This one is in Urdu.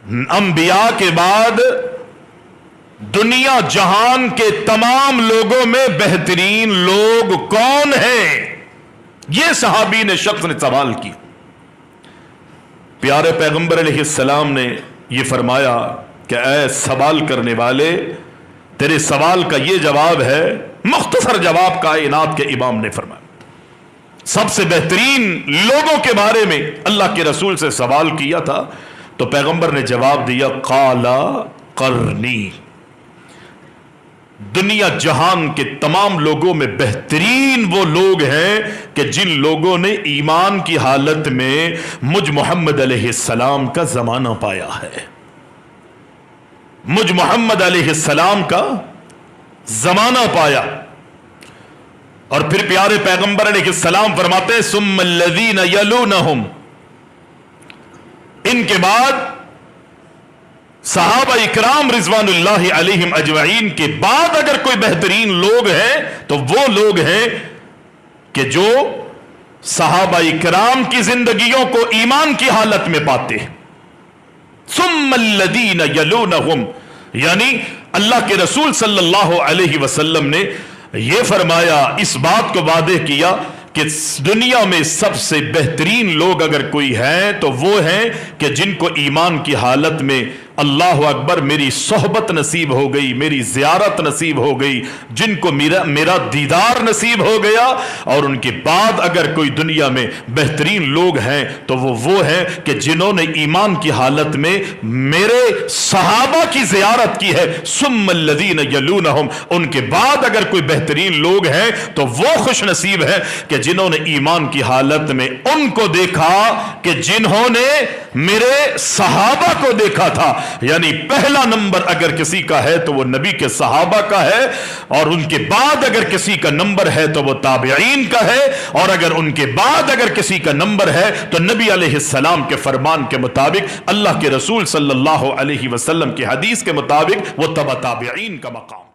انبیاء کے بعد دنیا جہان کے تمام لوگوں میں بہترین لوگ کون ہیں؟ یہ صحابی نے شخص نے سوال کی. پیارے پیغمبر علیہ السلام نے یہ فرمایا کہ اے سوال کرنے والے، تیرے سوال کا یہ جواب ہے، مختصر جواب کائنات کے امام نے فرمایا. سب سے بہترین لوگوں کے بارے میں اللہ کے رسول سے سوال کیا تھا تو پیغمبر نے جواب دیا قالا قرنی. دنیا جہان کے تمام لوگوں میں بہترین وہ لوگ ہیں کہ جن لوگوں نے ایمان کی حالت میں مجھ محمد علیہ السلام کا زمانہ پایا ہے. مجھ محمد علیہ السلام کا زمانہ پایا. اور پھر پیارے پیغمبر علیہ السلام فرماتے ہیں ثم الذین یلونہم، ان کے بعد صحابہ اکرام رضوان اللہ علیہم اجمعین کے بعد اگر کوئی بہترین لوگ ہیں تو وہ لوگ ہیں کہ جو صحابہ اکرام کی زندگیوں کو ایمان کی حالت میں پاتے ہیں. ثم الذین یلونہم، یعنی اللہ کے رسول صلی اللہ علیہ وسلم نے یہ فرمایا، اس بات کو واضح کیا کہ دنیا میں سب سے بہترین لوگ اگر کوئی ہیں تو وہ ہیں کہ جن کو ایمان کی حالت میں اللہ اکبر میری صحبت نصیب ہو گئی، میری زیارت نصیب ہو گئی، جن کو میرا دیدار نصیب ہو گیا. اور ان کے بعد اگر کوئی دنیا میں بہترین لوگ ہیں تو وہ ہیں کہ جنہوں نے ایمان کی حالت میں میرے صحابہ کی زیارت کی ہے. ثم الذین یلونہم، ان کے بعد اگر کوئی بہترین لوگ ہیں تو وہ خوش نصیب ہیں کہ جنہوں نے ایمان کی حالت میں ان کو دیکھا کہ جنہوں نے میرے صحابہ کو دیکھا تھا. یعنی پہلا نمبر اگر کسی کا ہے تو وہ نبی کے صحابہ کا ہے، اور ان کے بعد اگر کسی کا نمبر ہے تو وہ تابعین کا ہے، اور اگر ان کے بعد اگر کسی کا نمبر ہے تو نبی علیہ السلام کے فرمان کے مطابق، اللہ کے رسول صلی اللہ علیہ وسلم کی حدیث کے مطابق وہ تبع تابعین کا مقام.